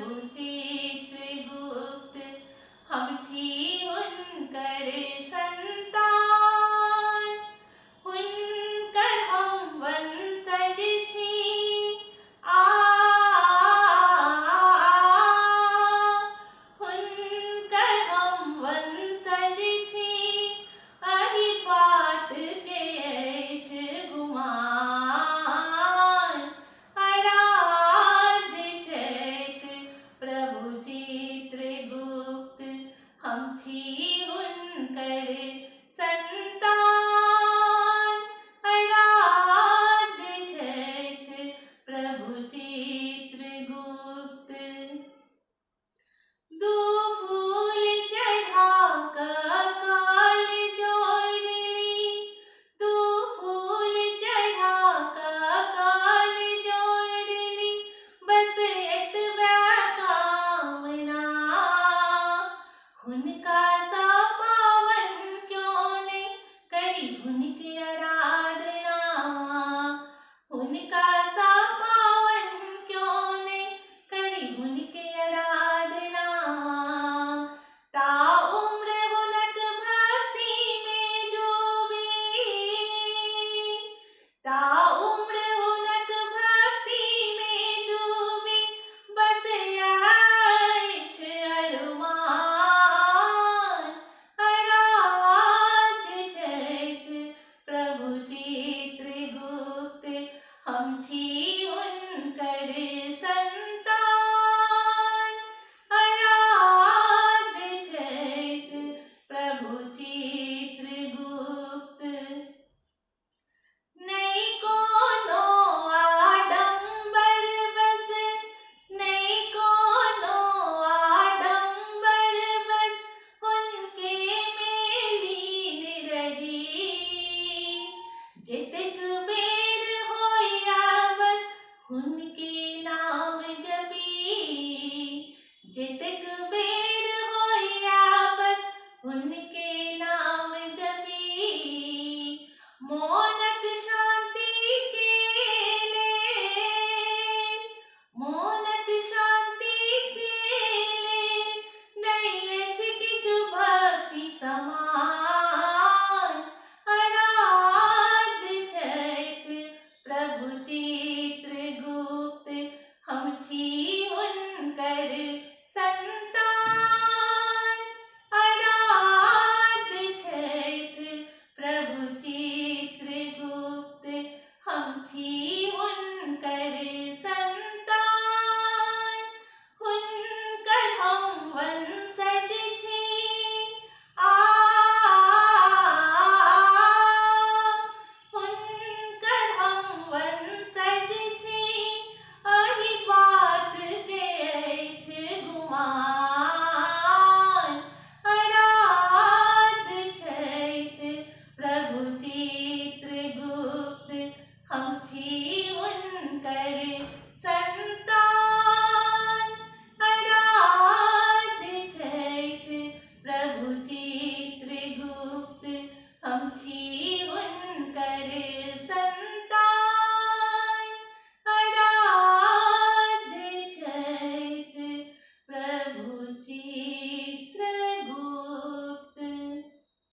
प्रभु चित्रगुप्त हम छी हुनकर संतान, हुनकर हम वंशज छी। हुनकर हम वंशज छी, एहि बात के अछि गुमान। आराध्य छथि प्रभु चित्रगुप्त हम छी हुनकर संतान। आराध्य छथि प्रभु चित्रगुप्त। दू फूल चढ़ा कऽ काल जोड़ली, दू फूल चढ़ा कऽ काल जोड़ली, बस एतबे कामना। हुनका सा पावन क्यों नहीं करी हुनकी आराधना। हुनका सा पावन क्यों नहीं करी हुनकी